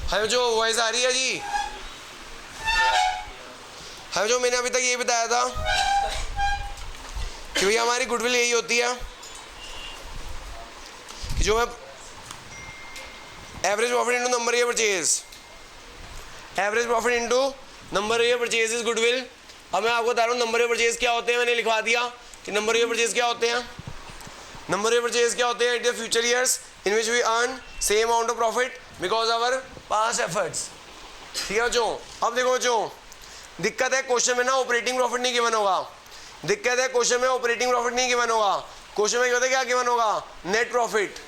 हमें जो वॉइस आ रही है जी, हमें जो मैंने अभी तक ये बताया था कि भैया हमारी गुडविल यही होती है कि जो है average profit into number of purchase, average profit into number of purchase is goodwill. अब मैं आपको बता रहा हूँ नंबर ऑफ परचेज क्या होते हैं, मैंने लिखवा दिया कि नंबर ऑफ परचेज क्या होते हैं। नंबर ऑफ परचेज क्या होते हैं, it is future years in which we earn same amount of profit because our past efforts. ठीक है बच्चों। अब देखो बच्चों, दिक्कत है क्वेश्चन में ना ऑपरेटिंग प्रॉफिट नहीं गिवन होगा, दिक्कत है क्वेश्चन में ऑपरेटिंग प्रॉफिट नहीं गिवन होगा। क्वेश्चन में क्या गिवन होगा, नेट प्रॉफिट।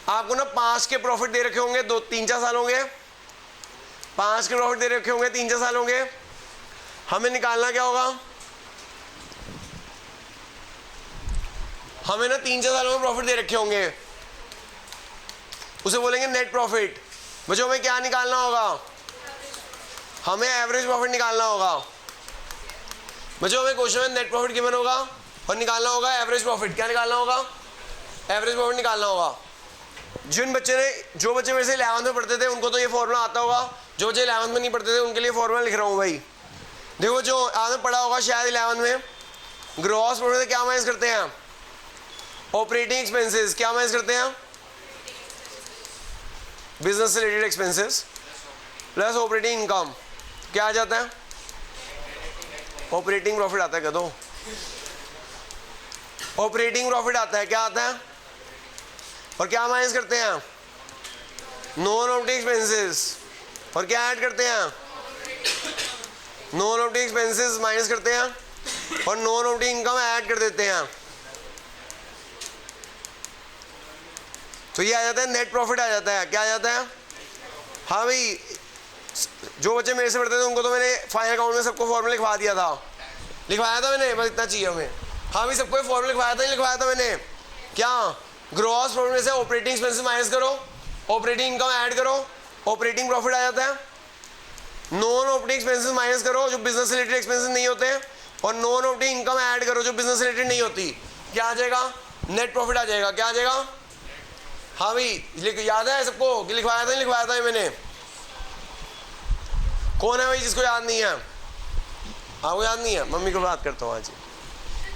आपको ना 5 के प्रॉफिट दे रखे होंगे, 2-3-4 साल होंगे, 5 के प्रॉफिट दे रखे होंगे, 3-4 साल होंगे। हमें निकालना क्या होगा, हमें ना 3-4 सालों में प्रॉफिट दे रखे होंगे, उसे बोलेंगे नेट प्रॉफिट। बच्चों हमें क्या निकालना होगा, हमें एवरेज प्रॉफिट निकालना होगा। बच्चों हमें क्वेश्चन में नेट प्रॉफिट गिवन होगा और निकालना होगा एवरेज प्रॉफिट। क्या निकालना होगा, एवरेज प्रॉफिट निकालना होगा। जो बच्चे मेरे से 11th में पढ़ते थे उनको तो ये फॉर्मूला आता होगा, जो बच्चे 11th में नहीं पढ़ते थे उनके लिए फॉर्मूला लिख रहा हूँ भाई। देखो जो आपने पढ़ा होगा शायद 11th में, ग्रॉस प्रॉफिट से क्या माइनस करते हैं, ऑपरेटिंग एक्सपेंसेस। क्या माइनस करते हैं, business related expenses plus operating income. क्या आ जाता है, ऑपरेटिंग प्रॉफिट आता है। क्या दो ऑपरेटिंग प्रॉफिट आता है, क्या आता है, और क्या माइनस करते हैं, नॉन ऑपरेटिंग एक्सपेंसेस। और क्या ऐड करते हैं, नॉन ऑपरेटिंग एक्सपेंसेस माइनस करते हैं और नॉन ऑपरेटिंग इनकम ऐड कर देते हैं। तो ये आ जाता है नेट प्रॉफिट आ जाता है। क्या आ जाता है, हाँ भाई जो बच्चे मेरे से पढ़ते थे उनको तो मैंने फाइनल अकाउंट में सबको फॉर्मूला लिखवा दिया था, लिखवाया था मैंने, बस इतना चाहिए हमें। हाँ भाई सबको फॉर्मूला लिखवाया था, लिखवाया था मैंने। क्या, ग्रॉस प्रॉफिट में से ऑपरेटिंग एक्सपेंसेस माइनस करो, ऑपरेटिंग इनकम ऐड करो, ऑपरेटिंग प्रॉफिट आ जाता है। नॉन ऑपरेटिंग एक्सपेंसेस माइनस करो जो बिजनेस रिलेटेड एक्सपेंसेस नहीं होते, और नॉन ऑपरेटिंग इनकम ऐड करो जो बिजनेस रिलेटेड नहीं होती। क्या आ जाएगा, नेट प्रॉफिट आ जाएगा। क्या आ जाएगा, हाँ भाई याद है सबको कि लिखवाया था, नहीं लिखवाया था मैंने। कौन है भाई जिसको याद नहीं है, आपको याद नहीं है, मम्मी को बात करता हूँ आज।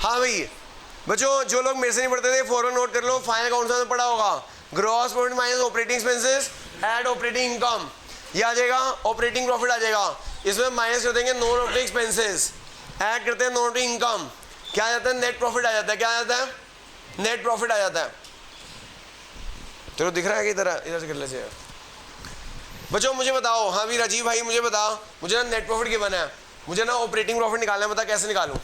हाँ भाई बच्चों जो लोग मेरे से नहीं पढ़ते थे फौरन नोट कर लो, फाइनल अकाउंट में पढ़ा होगा, gross profit minus operating expenses add operating income. ये आ जाएगा ऑपरेटिंग प्रॉफिट आ जाएगा। इसमें माइनस कर देंगे नॉन ऑपरेटिंग एक्सपेंसेस, ऐड करते हैं नॉन ऑपरेटिंग इनकम। क्या आ जाता है, नेट प्रॉफिट आ जाता है। क्या आ जाता है, नेट प्रॉफिट आ जाता है। चलो दिख रहा है कि इधर से कर ले बच्चों। मुझे बताओ, हाँ भी राजीव भाई मुझे बता, मुझे ना नेट प्रॉफिट गिवन है, मुझे ना ऑपरेटिंग प्रॉफिट निकालना है, बता कैसे निकालूं।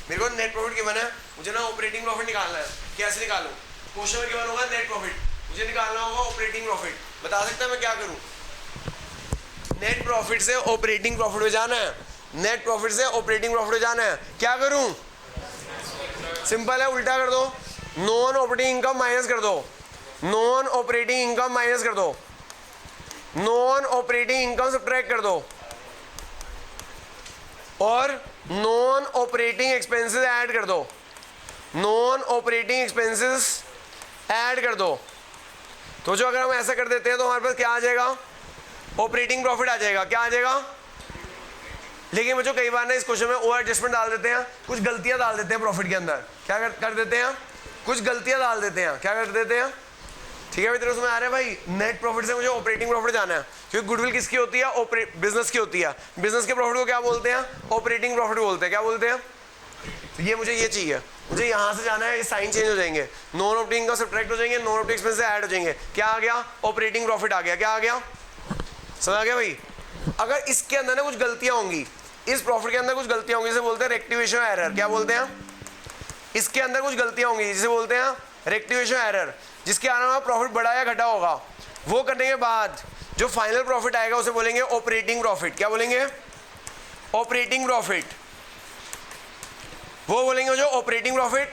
मेरे को नेट प्रॉफिट गिवन है, मुझे ना ऑपरेटिंग प्रॉफिट निकालना है, कैसे निकालूं। क्वेश्चन में गिवन होगा नेट प्रॉफिट, मुझे निकालना होगा ऑपरेटिंग प्रॉफिट। बता सकता है मैं क्या करूं, नेट प्रॉफिट से ऑपरेटिंग प्रॉफिट में जाना है, नेट प्रॉफिट से ऑपरेटिंग प्रॉफिट में जाना है। क्या करूं, सिंपल है, उल्टा कर दो, नॉन ऑपरेटिंग इनकम माइनस कर दो, नॉन ऑपरेटिंग इनकम माइनस कर दो, नॉन ऑपरेटिंग इनकम सब्ट्रैक्ट कर दो, और नॉन ऑपरेटिंग एक्सपेंसेस ऐड कर दो, नॉन ऑपरेटिंग एक्सपेंसेस ऐड कर दो। तो जो अगर हम ऐसा कर देते हैं तो हमारे पास क्या आ जाएगा, ऑपरेटिंग प्रॉफिट आ जाएगा। क्या आ जाएगा, लेकिन बच्चों कई बार ना इस क्वेश्चन में ओवर एडजस्टमेंट डाल देते हैं, कुछ गलतियां डाल देते हैं प्रॉफिट के अंदर। क्या कर देते हैं, कुछ गलतियां डाल देते हैं। क्या कर देते हैं, ठीक है भाई तेरे उसमें आ रहा है भाई, नेट प्रॉफिट से मुझे ऑपरेटिंग प्रॉफिट जाना है, क्योंकि गुडविल किसकी होती है, बिजनेस की होती है। बिजनेस के प्रॉफिट को क्या बोलते हैं, ऑपरेटिंग प्रॉफिट बोलते हैं। क्या बोलते हैं, तो ये मुझे ये चाहिए, मुझे यहाँ से जाना है, ये साइन चेंज हो जाएंगे, नॉन ऑपरेटिंग का सब्ट्रैक्ट हो जाएंगे, नॉन ऑपरेटिंग एक्सपेंस से ऐड हो जाएंगे। क्या आ गया, ऑपरेटिंग प्रॉफिट आ गया। क्या आ गया, समझ आ गया भाई। अगर इसके अंदर ना कुछ गलतियां होंगी, इस प्रॉफिट के अंदर कुछ गलतियां होंगी, जिसे बोलते हैं रेक्टिवेशन एरर। क्या बोलते हैं, इसके अंदर कुछ गलतियां होंगी जिसे बोलते हैं रेक्टिवेशन एरर, जिसके अलावा प्रॉफिट बढ़ा या घटा होगा। वो करने के बाद जो फाइनल प्रॉफिट आएगा उसे बोलेंगे ऑपरेटिंग प्रॉफिट। क्या बोलेंगे, ऑपरेटिंग प्रॉफिट। वो बोलेंगे जो ऑपरेटिंग प्रॉफिट,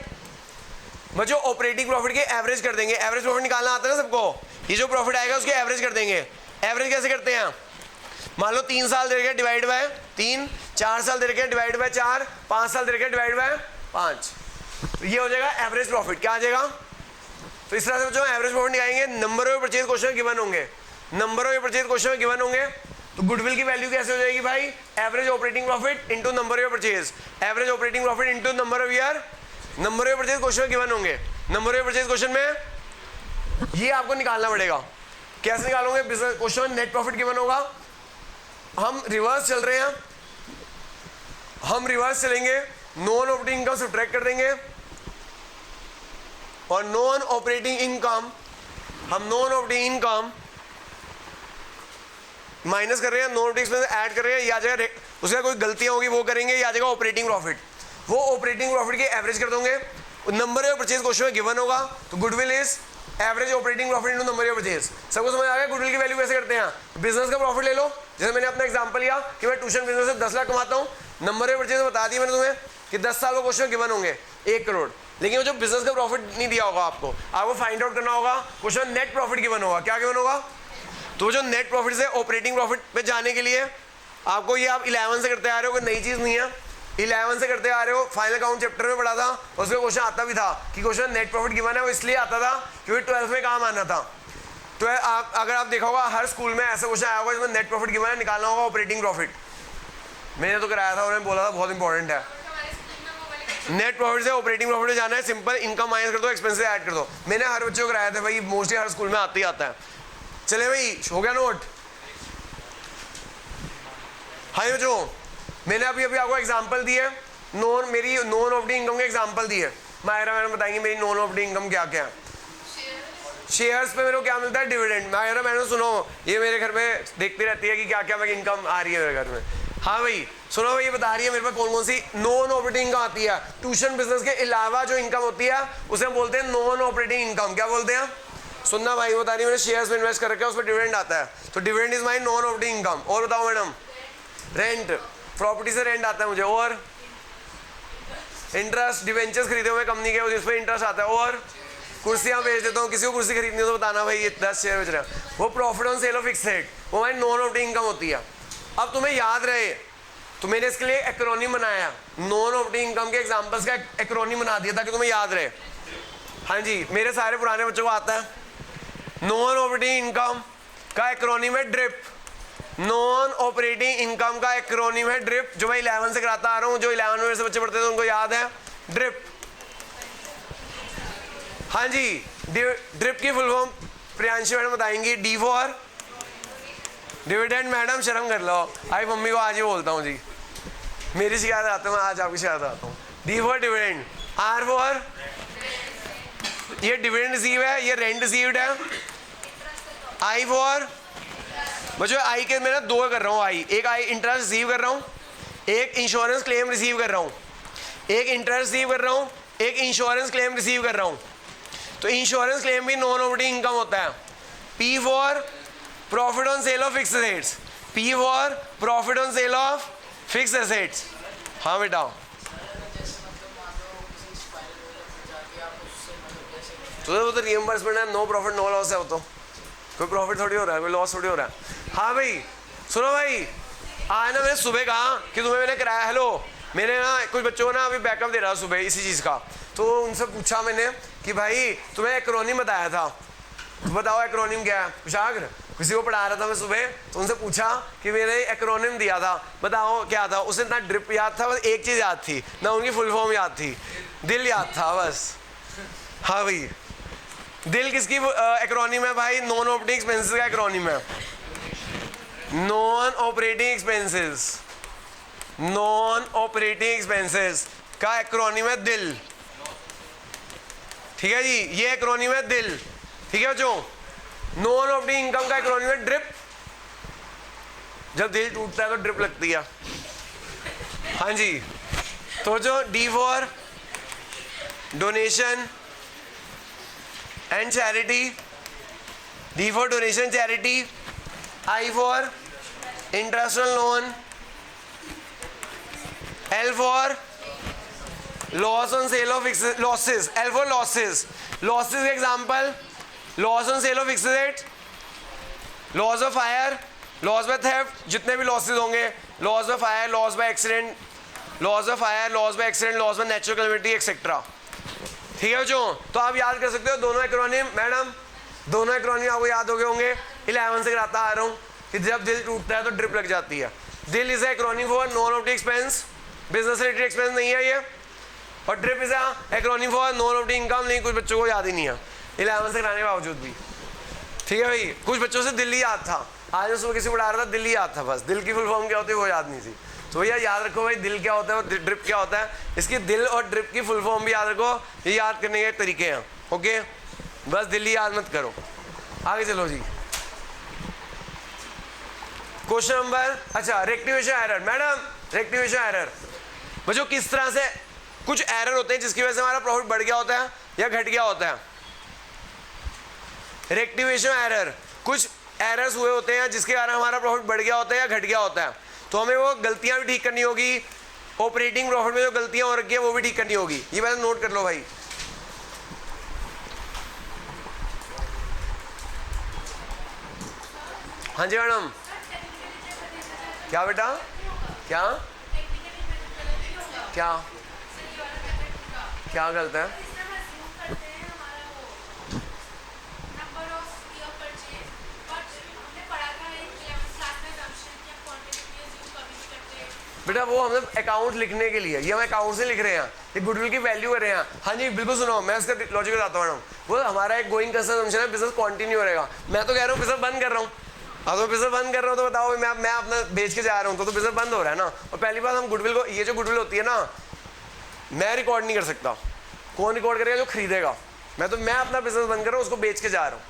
जो ऑपरेटिंग प्रॉफिट के एवरेज कर देंगे। एवरेज प्रॉफिट निकालना आता है ना सबको, ये जो प्रॉफिट आएगा उसके एवरेज कर देंगे। एवरेज कैसे करते हैं, मान लो 3 साल दे रखे डिवाइड बाय 3, 4 साल दे रखे डिवाइड बाय 4, 5 साल दे रखे डिवाइड बाय 5, तो ये हो जाएगा एवरेज प्रॉफिट। क्या आ जाएगा, तो इस तरह से जो एवरेज प्रॉफिट निकालेंगे, number of purchase question given होंगे, number of purchase question given होंगे, तो गुडविल की वैल्यू कैसे हो जाएगी भाई, average operating profit into number of purchase, average operating profit into number of year, number of purchase question given होंगे, number of purchase question में ये आपको निकालना पड़ेगा। कैसे निकालोगे, business question net profit given होगा, हम रिवर्स चल रहे हैं, हम रिवर्स चलेंगे, नॉन ऑपरेटिंग इनकम सब्ट्रैक्ट कर देंगे और नॉन ऑपरेटिंग इनकम, हम नॉन ऑपरेटिंग इनकम माइनस कर रहे हैं, नॉन ऑपरेटिंग एक्सपेंस ऐड कर रहे हैं, या जगह उसका कोई गलतियां होगी वो करेंगे, या जगह ऑपरेटिंग प्रॉफिट, वो ऑपरेटिंग प्रॉफिट के एवरेज कर दोगे, नंबर ऑफ परचेज क्वेश्चन में गिवन होगा, तो goodwill is average operating profit into number of purchase. सबको समझ आ गया गुडविल की वैल्यू कैसे करते हैं। बिजनेस का प्रॉफिट ले लो, जैसे मैंने अपना एग्जांपल लिया कि मैं ट्यूशन बिजनेस से 10 लाख कमाता हूँ, नंबर ऑफ परचेज बता दिया मैंने तुम्हें कि 10 साल में क्वेश्चन गिवन होंगे 1 करोड़, लेकिन वो जो बिजनेस का प्रॉफिट नहीं दिया होगा आपको फाइंड आउट करना होगा, क्वेश्चन नेट प्रॉफिट गिवन होगा, क्या गिवन होगा, तो जो नेट प्रॉफिट से ऑपरेटिंग प्रॉफिट पे जाने के लिए आपको ये आप 11 से करते आ रहे हो, कोई नई चीज़ नहीं है, 11 से करते आ रहे हो, फाइनल अकाउंट चैप्टर में पढ़ा था, उसमें क्वेश्चन आता भी था कि क्वेश्चन नेट प्रॉफिट गिवन है, वो इसलिए आता था क्योंकि 12th में काम आना था। तो अगर आप देखा होगा हर स्कूल में ऐसा क्वेश्चन आया होगा जिसमें नेट प्रॉफिट गिवन है, निकालना होगा ऑपरेटिंग प्रॉफिट। मैंने तो कराया था, उन्होंने बोला था बहुत इंपॉर्टेंट है, नेट प्रॉफिट से ऑपरेटिंग प्रॉफिट में जाना है, सिंपल इनकम माइनस कर दो, एक्सपेंसेस ऐड कर दो। मैंने हर बच्चों को कराया था भाई, मोस्टली हर स्कूल में आता ही आता है। चले भाई, हो गया नोट। हाँ जो मैंने अभी आपको एग्जांपल दिए, मेरी नॉन ऑपरेटिंग इनकम के एग्जांपल दिए, मायरा मैडम बताएंगे मेरी नॉन ऑपरेटिंग इनकम क्या क्या है। शेयर्स पे मेरे को क्या मिलता है, डिविडेंड। मायरा मैडम सुनो, ये मेरे घर में देखती रहती है कि क्या क्या मेरी इनकम आ रही है मेरे घर में। हाँ भाई सुनो भाई, ये बता रही है मेरे पास कौन कौन सी नॉन ऑपरेटिंग इनकम आती है। ट्यूशन बिजनेस के अलावा जो इनकम होती है उसे हम बोलते हैं नॉन ऑपरेटिंग इनकम। क्या बोलते हैं, सुनना भाई, बता रही है मैंने शेयर्स में इन्वेस्ट कर रखा है, उस पर डिविडेंड आता है, तो dividend is my non operating income. और बताओ मैडम, रेंट, प्रॉपर्टी से रेंट आता है मुझे, और इंटरेस्ट, डिवेंचर्स खरीदे हुए कंपनी के उस पर इंटरेस्ट आता है, और कुर्सियां बेच देता हूँ, किसी को कुर्सी खरीदनी हो तो बताना भाई, ये 10 शेयर बेच रहे हैं, वो profit on sale of fixed rate, वो हमारी नॉन ऑपरेटिंग इनकम होती है। अब तुम्हें याद रहे तो मैंने इसके लिए एक्रोनिम बनाया, नॉन ऑपरेटिंग इनकम के एग्जांपल्स का एक्रोनिम बना दिया ताकि तुम्हें याद रहे। हाँ जी, मेरे सारे पुराने बच्चों को आता है। नॉन ऑपरेटिंग इनकम का एक्रोनिम है ड्रिप, नॉन ऑपरेटिंग इनकम का एक्रोनिम है ड्रिप, जो मैं 11 से कराता आ रहा हूँ, जो 11 में से बच्चे पढ़ते थे उनको याद है ड्रिप। हाँ जी, ड्रिप की फुल फॉर्म प्रियांशी मैडम बताएंगी, डी फॉर डिविडेंड। मैडम शर्म कर लो, आई मम्मी को आज ही बोलता हूँ जी, मेरी शिकायत आता हूँ, आज आपकी शिकायत आता हूँ। D for dividend, R for, ये डिविडेंड रिसीव है, ये रेंट रिसीव्ड है। आई फॉर, बच्चों आई के मैं ना 2 कर रहा हूँ, आई एक आई इंटरेस्ट रिसीव कर रहा हूँ, एक इंश्योरेंस क्लेम रिसीव कर रहा हूँ, एक इंटरेस्ट रिसीव कर रहा हूँ, एक इंश्योरेंस क्लेम रिसीव कर रहा हूँ। तो इंश्योरेंस क्लेम भी नॉन ऑपरेटिंग इनकम होता है। P for profit on sale of fixed assets, P for profit on sale of fixed assets. हाँ बेटा, तो वो तो रिइंबर्समेंट है, नो प्रॉफिट नो लॉस है, वो तो कोई प्रॉफिट थोड़ी हो रहा है, कोई लॉस थोड़ी हो रहा है। हाँ भाई सुनो भाई, आज ना मैंने सुबह कहा कि तुम्हें मैंने कराया, हेलो मैंने ना कुछ बच्चों को ना अभी बैकअप दे रहा सुबह इसी चीज़ का, तो उनसे पूछा मैंने कि भाई तुम्हें एक्रोनिम बताया था, तो बताओ एक्रोनिम क्या है। कुशाग्र किसी को पढ़ा रहा था मैं सुबह, तो उनसे पूछा कि मैंने एक्रोनिम दिया था, बताओ क्या था। उसे ना ड्रिप याद था, बस एक चीज़ याद थी, ना उनकी फुल फॉर्म याद थी, दिल याद था बस। हाँ भाई, दिल किसकी एक्रोनिम है भाई, नॉन ऑपरेटिंग एक्सपेंसेस का एक्रोनिम है। Non operating expenses, non operating expenses का एक्रोनिम है दिल, ठीक है जी, ये एक्रोनिम है दिल, ठीक है बच्चों। नॉन ऑपरेटिंग इनकम का एक्रोनिम है ड्रिप, जब दिल टूटता है तो ड्रिप लगती है। हाँ जी, तो जो D for donation and charity, D for donation charity, I for interest on loan, L for loss on sale of fixed losses, L for losses, losses example loss on sale of fixed asset, loss of fire, loss by theft, जितने भी losses होंगे, loss by fire, loss by accident, loss by fire, loss by accident, loss by natural calamity etcetera. ठीक है बच्चों, तो आप याद कर सकते हो दोनों एक्रोनिम। मैडम दोनों एक्रोनिम आपको याद हो गए होंगे, 11 से कराता आ रहा हूँ कि जब दिल टूटता है तो ड्रिप लग जाती है। दिल is acronym for non optic expense, business related expense नहीं है ये। और drip is acronym for non optic income, नहीं कुछ बच्चों को याद ही नहीं है 11 से कराने के बावजूद भी। ठीक है भाई, कुछ बच्चों से दिल्ली याद था, आज मैं सुबह किसी को पढ़ा रहा था दिल्ली याद था, बस दिल की फुल फॉर्म क्या होती है वो याद नहीं थी। तो भैया याद रखो भाई दिल क्या होता है और ड्रिप क्या होता है, इसकी दिल और ड्रिप की फुल फॉर्म भी याद रखो, ये याद करने के तरीके हैं। ओके, बस दिल्ली याद मत करो। आगे चलो जी, क्वेश्चन नंबर, अच्छा rectification error. Madam rectification error बच्चों किस तरह से, कुछ एरर होते हैं जिसकी वजह से हमारा प्रॉफिट बढ़ गया होता है या घट गया होता है। रेक्टिफिकेशन एरर, कुछ एरर्स हुए होते हैं जिसके कारण हमारा प्रॉफिट बढ़ गया होता है या घट गया होता है, तो हमें वो गलतियां भी ठीक करनी होगी। ऑपरेटिंग प्रॉफिट में जो गलतियां हो रखी है वो भी ठीक करनी होगी, ये पहले नोट कर लो भाई। हाँ जी मैडम, क्या बेटा, क्या क्या क्या गलत है? बेटा वो हमें अकाउंट लिखने के लिए, ये हम अकाउंट से लिख रहे हैं, ये गुडविल की वैल्यू कर रहे हैं। हाँ जी बिल्कुल, सुनो मैं इसका लॉजिक बताता हूँ। वो हमारा एक गोइंग कंसम्पशन है, बिजनेस कंटिन्यू रहेगा। मैं तो कह रहा हूँ बिजनेस बंद कर रहा हूँ, अब तो बिजनेस बंद कर रहा हूँ तो बताओ मैं अपना बेच के जा रहा हूँ तो बिजनेस बंद हो रहा है ना। और पहली बात हम गुडविल को, ये जो गुडविल होती है ना, मैं रिकॉर्ड नहीं कर सकता, कौन रिकॉर्ड करेगा? जो खरीदेगा। मैं अपना बिजनेस बंद कर रहा हूँ, उसको बेच के जा रहा हूँ,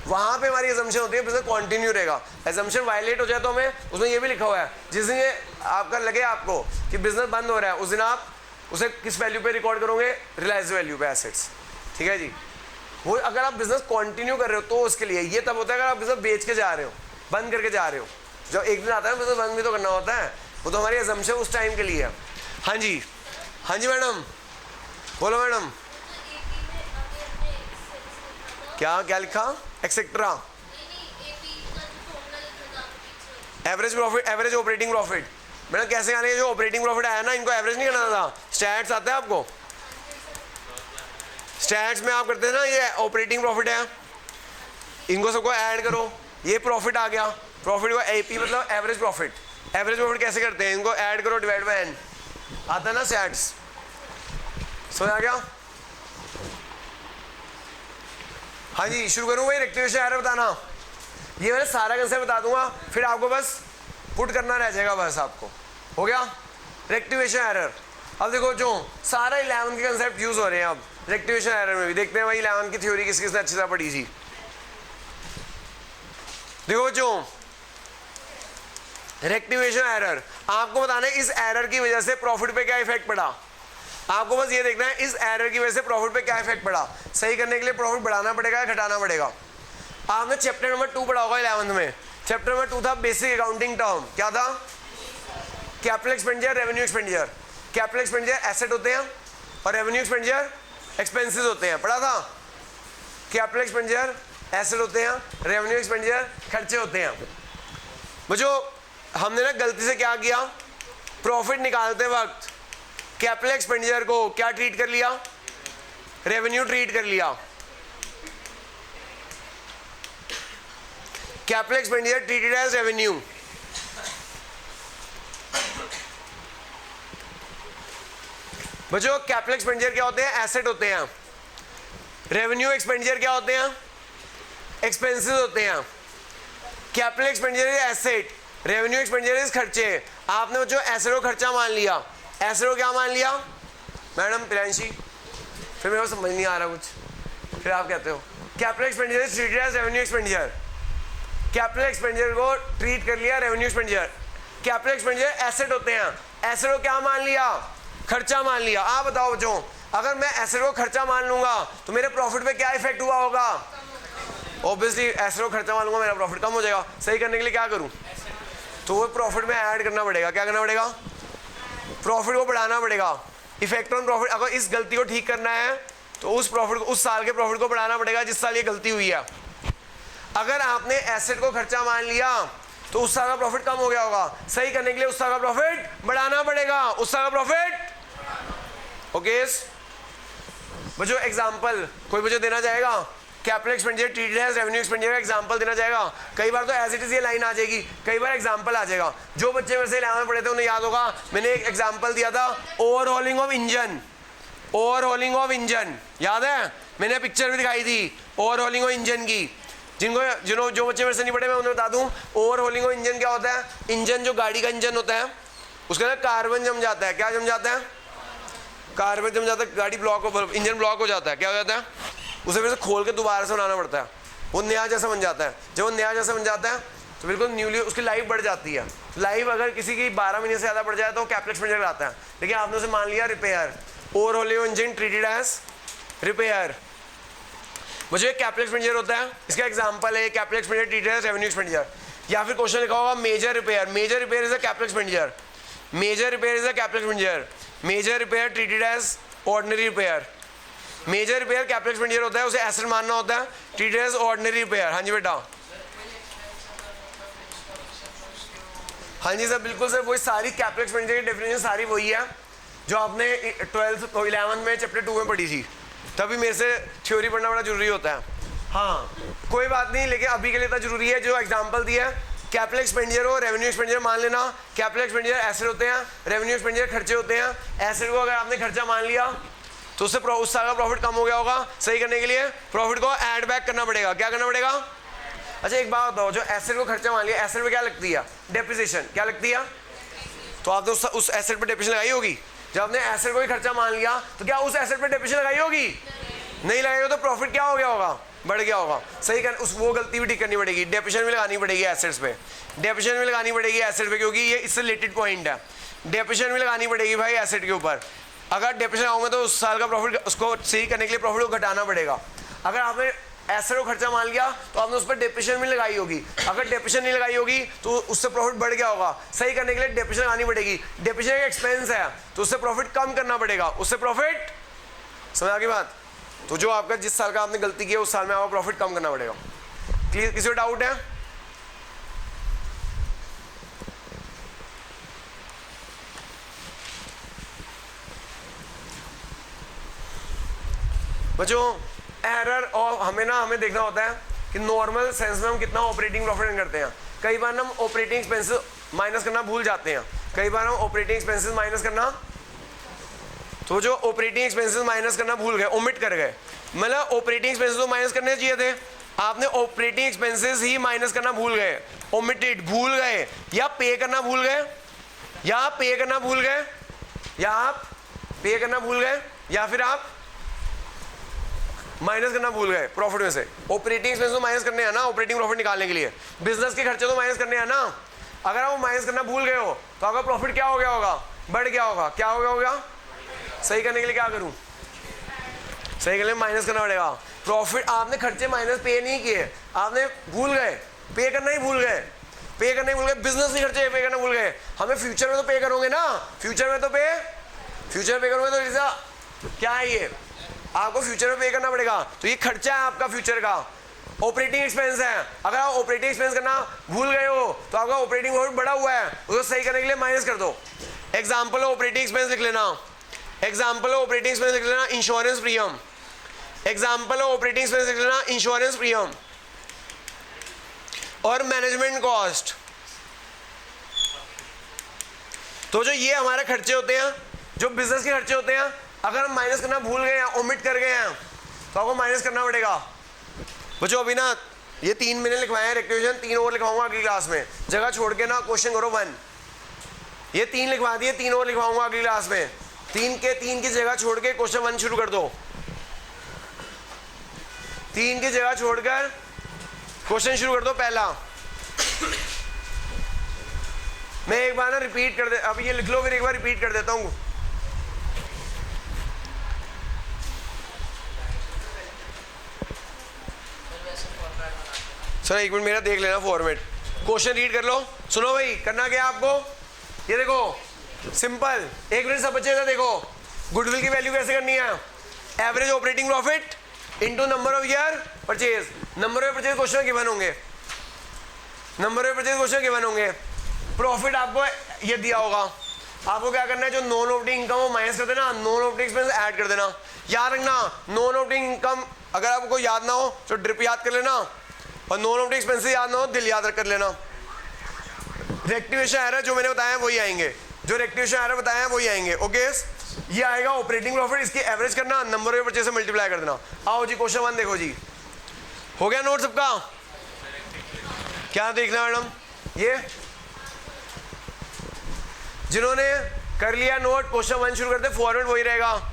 वहाँ पे हमारी एजम्पशन होती है बिजनेस कंटिन्यू रहेगा। एजम्पशन वायलेट हो जाए तो हमें उसमें ये भी लिखा हुआ है, जिस दिन आपका लगे आपको कि बिजनेस बंद हो रहा है उस दिन आप उसे किस वैल्यू पे रिकॉर्ड करोगे? रिलायंस वैल्यू पे एसेट्स। ठीक है जी, वो अगर आप बिजनेस कंटिन्यू कर रहे हो तो उसके लिए ये तब होता है अगर आप बिजनेस बेच के जा रहे हो, बंद करके जा रहे हो। जब एक दिन आता है बिजनेस बंद भी तो करना होता है, वो तो हमारी एजम्पशन उस टाइम के लिए है। हाँ जी, हाँ जी मैडम, बोलो मैडम। क्या क्या लिखा? Etcetera, average profit, average operating profit. Madam कैसे आने, जो ऑपरेटिंग प्रॉफिट आया ना इनको एवरेज नहीं करना था। स्टैट्स आता है आपको, स्टैट्स में आप करते हैं ना, ये ऑपरेटिंग प्रॉफिट है, इनको सबको ऐड करो, ये प्रॉफिट आ गया। प्रॉफिट को एपी मतलब एवरेज प्रॉफिट। एवरेज प्रॉफिट कैसे करते हैं? इनको ऐड करो, डिवाइड बाय एन, आता है ना स्टैट्स। समझ आ गया? हाँ जी, शुरू करूँ भाई रेक्टिफिकेशन एरर बताना। ये मैं सारा कंसेप्ट बता दूंगा, फिर आपको बस पुट करना रह जाएगा, बस आपको हो गया। रेक्टिफिकेशन एरर, अब देखो जो सारा 11 के कंसेप्ट यूज हो रहे हैं अब रेक्टिफिकेशन एरर में भी। देखते हैं भाई 11 की थ्योरी किस किसने अच्छी तरह पढ़ी जी। देखो जो रेक्टिफिकेशन एरर, आपको बताना है इस एरर की वजह से प्रॉफिट पे क्या इफेक्ट पड़ा। आपको बस ये देखना है इस एरर की वजह से प्रॉफिट पे क्या इफेक्ट पड़ा। सही करने के लिए प्रॉफिट बढ़ाना पड़ेगा या घटाना पड़ेगा। आपने चैप्टर नंबर 2 पढ़ा होगा 11 में। चैप्टर नंबर 2 था बेसिक अकाउंटिंग टर्म, क्या था? Capital expenditure, revenue expenditure. Capital expenditure asset होते हैं और रेवेन्यू एक्सपेंडिचर एक्सपेंसेस होते हैं, पढ़ा था? कैपिटल एक्सपेंडिचर एसेट होते हैं, रेवेन्यू एक्सपेंडिचर खर्चे होते हैं। बच्चों हमने ना गलती से क्या किया, प्रॉफिट निकालते वक्त कैपिटल एक्सपेंडिचर को क्या ट्रीट कर लिया? रेवेन्यू ट्रीट कर लिया। Capital expenditure treated as revenue. बच्चों कैपिटल एक्सपेंडिचर क्या होते हैं? एसेट होते हैं। रेवेन्यू एक्सपेंडिचर क्या होते हैं? एक्सपेंसेस होते हैं। Capital expenditure is asset, revenue expenditure is खर्चे। आपने बच्चों एसेट को खर्चा मान लिया, एसेट को क्या मान लिया? मैडम प्रियांशी, फिर मेरे को समझ नहीं आ रहा कुछ, फिर आप कहते हो capital expenditure is treated as revenue expenditure. Capital expenditure को ट्रीट कर लिया revenue expenditure. Capital expenditure asset होते हैं, एसेट को क्या मान लिया? खर्चा मान लिया। आप बताओ बच्चों, अगर मैं एसेट को खर्चा मान लूंगा तो मेरे प्रॉफिट पे क्या इफेक्ट हुआ होगा? ऑब्वियसली एसेट को खर्चा मान लूंगा, मेरा प्रॉफिट कम हो जाएगा। सही करने के लिए क्या करूं? तो वो प्रॉफिट में ऐड करना पड़ेगा। क्या करना पड़ेगा? प्रॉफिट को बढ़ाना पड़ेगा। इफेक्ट ऑन प्रॉफिट, अगर इस गलती को ठीक करना है तो उस प्रॉफिट को, उस साल के प्रॉफिट को बढ़ाना पड़ेगा जिस साल ये गलती हुई है। अगर आपने एसेट को खर्चा मान लिया तो उस साल का प्रॉफिट कम हो गया होगा। सही करने के लिए उस साल का प्रॉफिट बढ़ाना पड़ेगा, उस साल का प्रॉफिट। ओके बच्चों एग्जाम्पल कोई मुझे देना चाहेगा? Capital expenditure treated as revenue expenditure का एग्जांपल देना चाहेगा? कई बार तो एज इट इज ये लाइन आ जाएगी, कई बार एग्जांपल आ जाएगा। जो बच्चे मेरे से 11 पढ़े थे उन्हें याद होगा, मैंने एक एग्जांपल दिया था overhauling of engine. Overhauling of engine याद है? मैंने पिक्चर भी दिखाई थी ओवरहॉलिंग ऑफ इंजन की। जो बच्चे मेरे से नहीं पढ़े मैं उन्हें बता दूं, ओवरहॉलिंग ऑफ इंजन क्या होता है? इंजन जो गाड़ी का इंजन होता है उसके अंदर कार्बन जम जाता है। क्या जम जाता है? कार्बन जम जाता है, गाड़ी ब्लॉक हो, इंजन ब्लॉक हो जाता है। क्या हो जाता है? उसे फिर से खोल के दोबारा से बनाना पड़ता है, वो नया जैसा बन जाता है। जब वो नया जैसा बन जाता है तो बिल्कुल न्यूली उसकी लाइफ बढ़ जाती है। लाइफ अगर किसी की 12 महीने से ज़्यादा बढ़ जाए तो कैपिटल एक्सपेंडिचर आता है। लेकिन आपने उसे मान लिया repair, overhauling of engine treated as repair. मुझे कैपिटल एक्सपेंडिचर होता है, इसका एग्जांपल है capital expenditure treated as revenue expenditure. या फिर क्वेश्चन लिखा होगा major repair. Major repair is a capital expenditure. Major repair is a capital expenditure. Major repair treated as ordinary repair. Major repair capital expenditure होता है, उसे asset मानना होता है, ट्रीटेड एज ऑर्डिनरी रिपेयर। हाँ जी बेटा, हाँ जी सर, बिल्कुल सर, वही सारी कैपिटल एक्सपेंडिचर की डेफिनेशन सारी वही है जो आपने 12th 11 में चैप्टर 2 में पढ़ी थी। तभी मेरे से थ्योरी पढ़ना बड़ा जरूरी होता है। हाँ कोई बात नहीं, लेकिन अभी के लिए इतना जरूरी है जो एग्जांपल दिया है कैपिटल एक्सपेंडिचर हो, रेवेन्यू एक्सपेंडिचर मान लेना। कैपिटल एक्सपेंडिचर एसेट होते हैं, रेवेन्यू एक्सपेंडिचर खर्चे होते हैं। एसेट को अगर आपने खर्चा मान लिया तो उससे उस साल का प्रॉफिट कम हो गया होगा, सही करने के लिए प्रॉफिट को ऐड बैक करना पड़ेगा। क्या करना पड़ेगा? अच्छा एक बात बताओ, जो एसेट को खर्चा मान लिया, एसेट पे क्या लगती है? डेप्रिसिएशन। क्या लगती है? तो आपने उस एसेट पे डेप्रिसिएशन लगाई होगी। जब आपने एसेट को ही खर्चा मान लिया तो क्या उस एसेट पे डेप्रिसिएशन लगाई होगी? नहीं लगाई तो प्रॉफिट क्या हो गया होगा? बढ़ गया होगा। सही कर, उस वो गलती भी ठीक करनी पड़ेगी, डेप्रिसिएशन भी लगानी पड़ेगी एसेट्स पे। डेप्रिसिएशन भी लगानी पड़ेगी एसेट पे, क्योंकि ये इससे रिलेटेड पॉइंट है। डेप्रिसिएशन भी लगानी पड़ेगी भाई एसेट के ऊपर। अगर डेप्रिसिएशन लगाओगे तो उस साल का प्रॉफिट उसको सही करने के लिए प्रॉफिट को घटाना पड़ेगा। अगर आपने एसेट को खर्चा मान लिया तो आपने उस पर डेप्रिसिएशन भी लगाई होगी। अगर डेप्रिसिएशन नहीं लगाई होगी तो उससे प्रॉफिट बढ़ गया होगा, सही करने के लिए डेप्रिसिएशन लगानी पड़ेगी। डेप्रिसिएशन एक एक्सपेंस है तो उससे प्रॉफिट कम करना पड़ेगा, उससे प्रॉफिट, समझ आ गई बात? तो जो आपका जिस साल का आपने गलती की है उस साल में आपको प्रॉफिट कम करना पड़ेगा। क्लियर? किसी को डाउट है? बच्चों एरर और हमें देखना होता है कि नॉर्मल सेंस में हम कितना ऑपरेटिंग प्रॉफिट करते हैं। कई बार हम ऑपरेटिंग एक्सपेंसेस माइनस करना भूल जाते हैं। कई बार हम ऑपरेटिंग एक्सपेंसेस माइनस करना, तो जो ऑपरेटिंग एक्सपेंसेस माइनस करना भूल गए, ओमिट कर गए, मतलब ऑपरेटिंग एक्सपेंसेस तो माइनस करने चाहिए थे, आपने ऑपरेटिंग एक्सपेंसेस ही माइनस करना भूल गए, ओमिटेड, भूल गए, या पे करना भूल गए, या पे करना भूल गए, या आप पे करना भूल गए, या फिर आप माइनस करना भूल गए प्रॉफिट में से। ऑपरेटिंग एक्सपेंस तो माइनस करने हैं ना ऑपरेटिंग प्रॉफिट निकालने के लिए। बिजनेस के खर्चे तो माइनस करने हैं ना। अगर आप माइनस करना भूल गए हो तो आपका प्रॉफिट क्या हो गया होगा? बढ़ गया होगा। क्या हो गया होगा? सही करने के लिए क्या करूं? सही करने के लिए माइनस करना पड़ेगा। प्रॉफिट आपने खर्चे माइनस पे नहीं किए, आपने भूल गए, पे करना ही भूल गए, पे करना ही भूल गए। बिजनेस के खर्चे पे करना भूल गए, हमें फ्यूचर में तो पे करोगे ना, फ्यूचर में तो फ्यूचर पे करोगे तो ऐसा क्या है, ये आपको फ्यूचर में पे करना पड़ेगा। तो ये खर्चा है आपका फ्यूचर का, ऑपरेटिंग एक्सपेंस है। अगर आप ऑपरेटिंग एक्सपेंस करना भूल गए हो तो आपका ऑपरेटिंग प्रॉफिट बढ़ा हुआ है, उसको सही करने के लिए माइनस कर दो। एग्जाम्पल ऑपरेटिंग एक्सपेंस लिख लेना, एग्जाम्पल ऑपरेटिंग एक्सपेंस लिख लेना, insurance premium. Example operating expense लिख लेना, इंश्योरेंस प्रीमियम और मैनेजमेंट कॉस्ट। तो जो ये हमारे खर्चे होते हैं, जो बिजनेस के खर्चे होते हैं, अगर हम माइनस करना भूल गए हैं, ओमिट कर गए हैं, तो आपको माइनस करना पड़ेगा। बच्चों अभी ना ये 3 मैंने लिखवाए हैं रेक्टिफिकेशन, 3 और लिखवाऊंगा अगली क्लास में। जगह छोड़ के ना क्वेश्चन करो 1, ये 3 लिखवा दिए, 3 और लिखवाऊंगा अगली क्लास में। 3 की जगह छोड़ के क्वेश्चन 1 शुरू कर दो। 3 की जगह छोड़कर क्वेश्चन शुरू कर दो पहला। मैं एक बार ना रिपीट कर दे, अब ये लिख लो, फिर एक बार रिपीट कर देता हूँ। सर एक मिनट मेरा देख लेना फॉर्मेट, क्वेश्चन रीड कर लो। सुनो भाई, करना क्या आपको, ये देखो सिंपल, एक मिनट सब बच्चे इधर देखो। गुडविल की वैल्यू कैसे करनी है? Average operating profit into number of year purchase. Number of purchase question given होंगे, number of purchase question given होंगे। प्रॉफिट आपको ये दिया होगा, आपको क्या करना है, जो नॉन ऑपरेटिंग इनकम वो माइनस कर देना, नॉन ऑपरेटिंग एक्सपेंस ऐड कर देना। याद रखना नॉन ऑपरेटिंग इनकम अगर आपको याद ना हो तो ड्रिप याद कर लेना, और नॉन ऑपरेटिंग एक्सपेंसेस याद ना हो दिल याद कर लेना। रेक्टिफिकेशन एरर जो मैंने बताया है वही आएंगे, जो रेक्टिफिकेशन एरर बताया है वही आएंगे। ओके ये आएगा ऑपरेटिंग प्रॉफिट, इसकी एवरेज करना, नंबर ऑफ परचेज से मल्टीप्लाई कर देना। आओ जी क्वेश्चन 1 देखो जी, हो गया नोट सबका? क्या देखना मैडम, ये जिन्होंने कर लिया नोट क्वेश्चन 1 शुरू करते, फॉर्मेट वही रहेगा।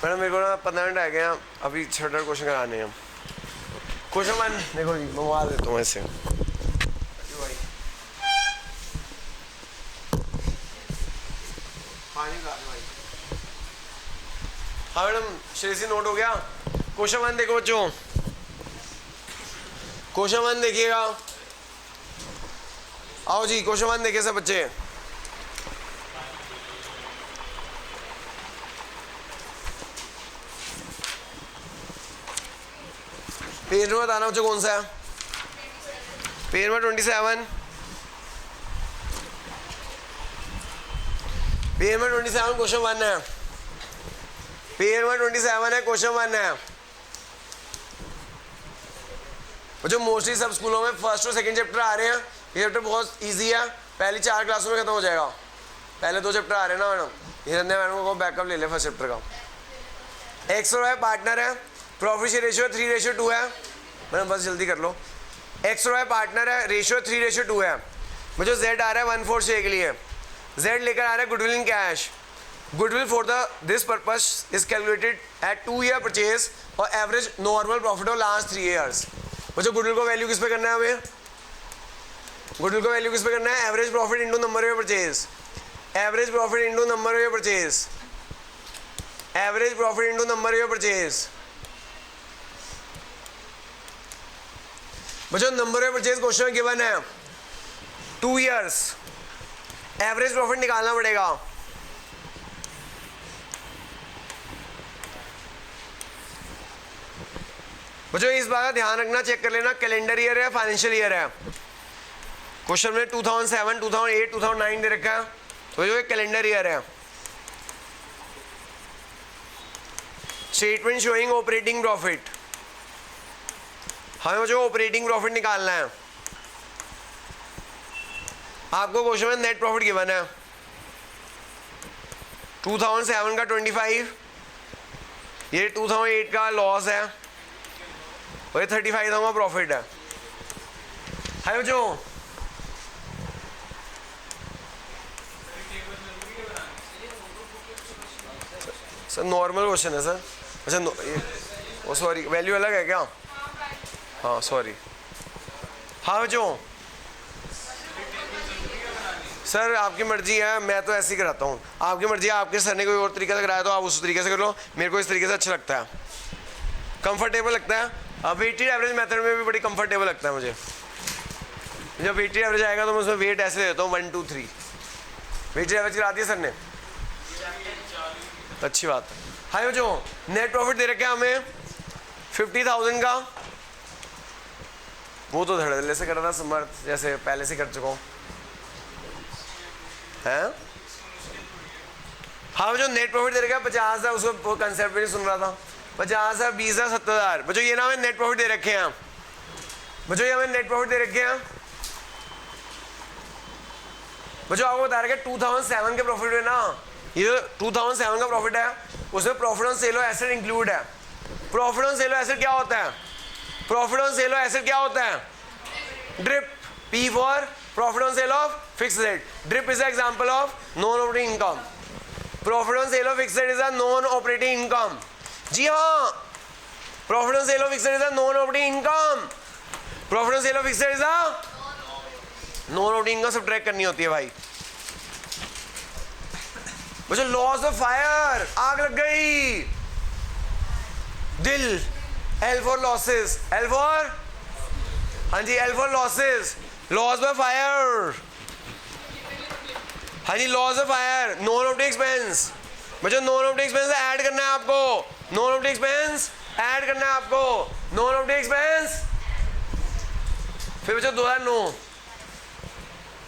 मैडम मेरे को ना 15 मिनट आ गए हैं, अभी छोटा क्वेश्चन कराने हैं। क्वेश्चन 1 देखो जी, मैं मार देता हूँ ऐसे। हाँ मैडम श्रेयसी नोट हो गया। क्वेश्चन 1 देखो बच्चों, क्वेश्चन 1 देखिएगा। आओ जी क्वेश्चन 1 देखिए सब बच्चे। पेज में बताना बच्चों कौन सा है, पेज में 27, पेज में 27 क्वेश्चन 1 है, पेज में 27 है, क्वेश्चन 1 है। बच्चों मोस्टली सब स्कूलों में फर्स्ट और सेकंड चैप्टर आ रहे हैं, ये चैप्टर बहुत इजी है, पहली 4 क्लासों में खत्म हो जाएगा। पहले 2 चैप्टर आ रहे हैं ना मैडम, ये मैडम को बैकअप ले ले फर्स्ट चैप्टर का। एक्स और वाई पार्टनर है, प्रॉफिट शेयर रेशियो 3:2 है, मैडम बस जल्दी कर लो। एक्स और वाई पार्टनर है, रेशियो 3:2 है। मुझे जेड आ रहा है 1/4 के लिए, जेड लेकर आ रहा है goodwill in cash. Goodwill for this purpose is calculated at 2 year purchase और average normal profit of last 3 years. मुझे गुडविल को वैल्यू किस पे करना है, हमें गुडविल को वैल्यू किस पे करना है, average profit into number of purchase, average profit into number of purchase, average profit into number of purchase. बच्चों नंबर ऑफ परचेज क्वेश्चन में गिवन है 2 ईयर्स, एवरेज प्रॉफिट निकालना पड़ेगा। बच्चों इस बात का ध्यान रखना, चेक कर लेना कैलेंडर ईयर है फाइनेंशियल ईयर है। क्वेश्चन में 2007, 2008, 2009 दे रखा है, तो जो कैलेंडर ईयर है। स्टेटमेंट शोइंग ऑपरेटिंग प्रॉफिट, हमें जो ऑपरेटिंग प्रॉफिट निकालना है। आपको क्वेश्चन में नेट प्रॉफिट गिवन है 2007 का 25, ये 2008 का लॉस है और ये 35,000 का प्रॉफिट है। हाय बच्चों सर नॉर्मल क्वेश्चन है सर। अच्छा वो सॉरी वैल्यू अलग है क्या? हाँ सॉरी। हाँ बच्चों सर आपकी मर्जी है, मैं तो ऐसे ही कराता हूँ, आपकी मर्जी है। आपके सर ने कोई और तरीके से कराया तो आप उस तरीके से कर लो, मेरे को इस तरीके से अच्छा लगता है, कंफर्टेबल लगता है। वेटेड एवरेज मेथड में भी बड़ी कंफर्टेबल लगता है मुझे। जब वेटेड एवरेज आएगा तो मैं उसमें वेट ऐसे देता हूँ 1 2 3। वेटेड एवरेज करा दिया सर ने, अच्छी बात है। हाय बच्चों नेट प्रॉफिट दे रखे हमें 50,000 का, वो तो धड़ल्ले से कर रहा था समर्थ, जैसे पहले से कर चुका हूँ है। हाँ जो नेट प्रॉफिट दे रखा है 50,000, उसको कंसेप्ट भी नहीं सुन रहा था। 50,000, 20,000, 70,000 बच्चों ये ना हमें नेट प्रॉफिट दे रखे हैं। बच्चों ये हमें नेट प्रॉफिट दे रखे हैं। बच्चों आपको बता रहे 2007 के प्रॉफिट है ना, ये 2007 का प्रॉफिट है, उसमें profit on sale of asset include है। Profit on sale of asset क्या होता है? Profit on sale of asset क्या होता है? Drip. P for profit on sale of fixed asset. Drip is example of non operating income. Profit on sale of fixed asset is a non operating income. जी हाँ, profit on sale of fixed asset is a non operating income. Profit on sale of fixed is a non operating income subtract करनी होती है भाई। मुझे loss of fire, आग लग गई, दिल, L for losses, L for, हाँ जी L for losses, loss by fire, हाँ जी loss of fire, non operating expense. मुझे नॉन ऑपरेटिंग एक्सपेंस ऐड करना है आपको, नॉन ऑपरेटिंग एक्सपेंस ऐड करना है आपको, नॉन ऑपरेटिंग एक्सपेंस। फिर बच्चों 2009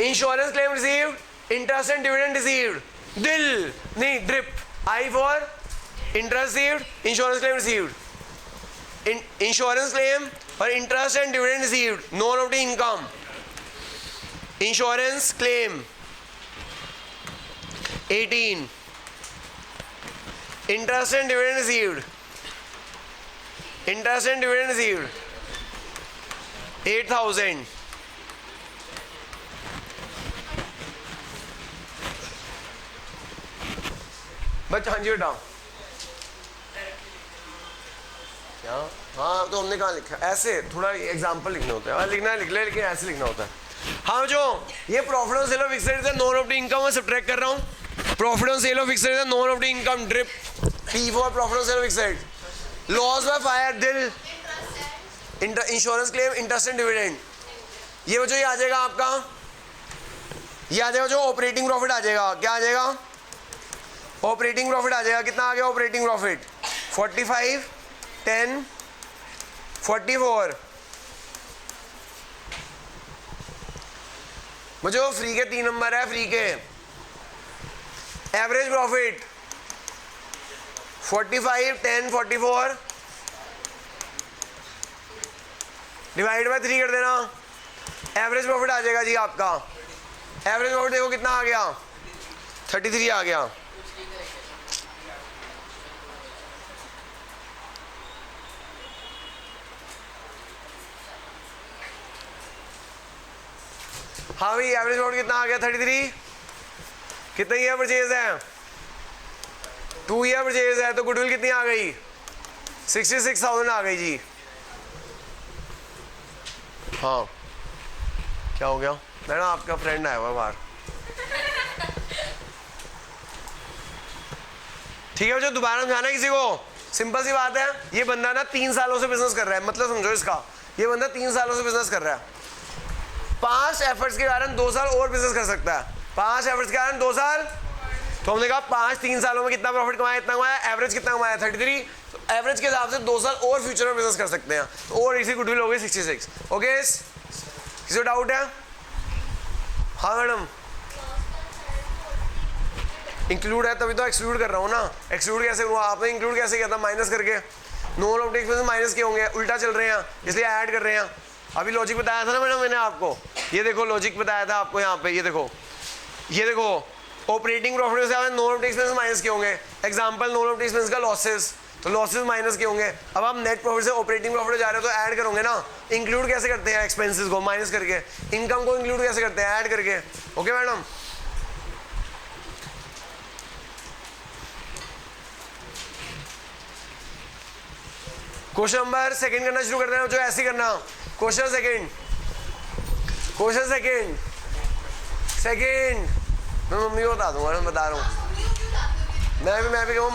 insurance claim received, interest and dividend received, दिल नहीं drip, I for interest received, insurance claim received, insurance claim और interest and dividend received, non operating income, insurance claim 18, interest and dividend received, interest and dividend received 8,000, बच्चा हाँ जी बेटा क्या, हाँ तो हमने कहाँ लिखा, ऐसे थोड़ा एग्जाम्पल लिखने होते हैं, लिखना है लिख ले, लेकिन ऐसे लिखना होता है। हाँ जो ये profit on sale of fixed is non operating income में सब्ट्रैक्ट कर रहा हूँ, profit on sale of fixed is non operating income, drip, P for profit on sale of fixed, loss by fire, दिल, insurance claim, interest and dividend. ये बच्चों ये आ जाएगा आपका, ये आ जाएगा जो ऑपरेटिंग प्रॉफिट आ जाएगा, क्या आ जाएगा, ऑपरेटिंग प्रॉफिट आ जाएगा। कितना आ गया ऑपरेटिंग प्रॉफिट, 45, 10, 44। मुझे वो फ्री के 3 नंबर है, फ्री के एवरेज प्रॉफिट 45, 10, 44 डिवाइड बाय 3 कर देना, एवरेज प्रॉफिट आ जाएगा जी आपका। एवरेज प्रॉफिट देखो कितना आ गया, 33 आ गया। हाँ भाई एवरेज प्रॉफिट कितना आ गया, 33। कितने ईयर परचेज है, 2 ईयर परचेज है, तो गुडविल कितनी आ गई, 66,000 आ गई जी। हाँ क्या हो गया मैडम, आपका फ्रेंड आया हुआ बाहर। ठीक है जो दोबारा समझाना किसी को, सिंपल सी बात है। ये बंदा ना 3 सालों से बिजनेस कर रहा है, मतलब समझो इसका, ये बंदा 3 सालों से बिजनेस कर रहा है। 5 एफर्ट्स के कारण 2 साल और बिजनेस कर सकता है, 5 एफर्ट्स के कारण 2 साल। तो हमने कहा 3 सालों में कितना प्रॉफिट कमाया, इतना कमाया, एवरेज कितना कमाया 33। तो एवरेज के हिसाब से 2 साल और फ्यूचर में बिजनेस कर सकते हैं, तो और इसी गुडविल हो गई 66। ओके किसी को डाउट है? हाँ मैडम इंक्लूड है तभी तो एक्सक्लूड कर रहा हूँ ना। एक्सक्लूड कैसे हुआ, आपने इंक्लूड कैसे किया था, माइनस करके। नॉन ऑपरेटिंग एक्सपेंसेस माइनस किए होंगे, उल्टा चल रहे हैं इसलिए ऐड कर रहे हैं। अभी लॉजिक बताया था ना मैडम मैंने आपको, ये देखो लॉजिक बताया था आपको यहाँ पे, ये देखो ऑपरेटिंग प्रॉफिट से नॉन ऑपरेटिंग एक्सपेंसेस माइनस किए होंगे। एग्जांपल नॉन ऑपरेटिंग एक्सपेंस का लॉसेस, तो लॉसेस माइनस किए होंगे। अब आप नेट प्रॉफिट से ऑपरेटिंग प्रॉफिट जा रहे हो तो ऐड करोगे ना। इंक्लूड कैसे करते हैं एक्सपेंसेस को माइनस करके, इनकम को इंक्लूड कैसे करते हैं ऐड करके। Okay madam question number second करना शुरू कर देना, जो ऐसे करना। क्वेश्चन सेकंड मैं मम्मी को बता दूंगा, मैं बता रहा हूँ। मैं भी कहूँ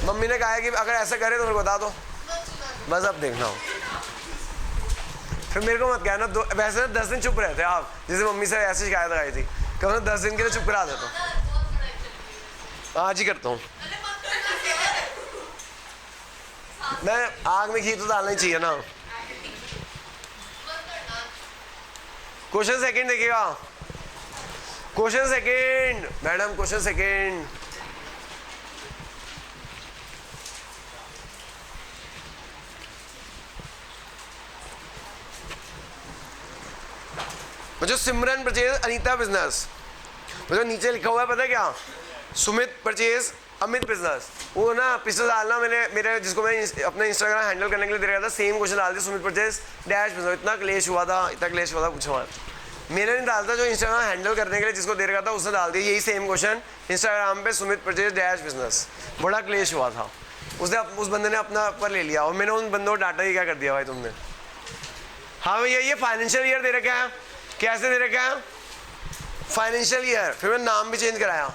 मम्मी ने कहा है कि अगर ऐसा करे तो मेरे को बता दो, बस अब देखना हो। फिर मेरे को मत कहना, वैसे 10 दिन चुप रहते आप, जैसे मम्मी से ऐसी शिकायत आई थी, कहो 10 दिन के लिए चुप करा देता हूँ। आज ही करता हूँ मैं, आग में घी तो डालना ही चाहिए ना। क्वेश्चन सेकंड देखिएगा, question second madam, question second जो सिमरन परचेज अनीता बिजनेस, जो नीचे लिखा हुआ है पता है क्या, सुमित परचेज अमित बिजनेस। वो ना पिछले साल ना मेरे जिसको मैं अपने इंस्टाग्राम हैंडल करने के लिए दे रहा था, सेम क्वेश्चन डाल दिया, सुमित परचेज डैश बिजनेस। इतना क्लेश हुआ था पूछो मत। मैंने नहीं डालता, जो इंस्टाग्राम हैंडल करने के लिए जिसको दे रखा था उसने डाल दिया यही सेम क्वेश्चन इंस्टाग्राम पे, सुमित परचेज डैश बिजनेस। बड़ा क्लेश हुआ था, उसने उस बंदे ने अपना पर ले लिया और मैंने उन बंदों को डाटा ही क्या कर दिया भाई तुमने। हाँ भैया ये फाइनेंशियल ईयर दे रखा है, कैसे दे रखा है फाइनेंशियल ईयर, फिर मैंने नाम भी चेंज कराया।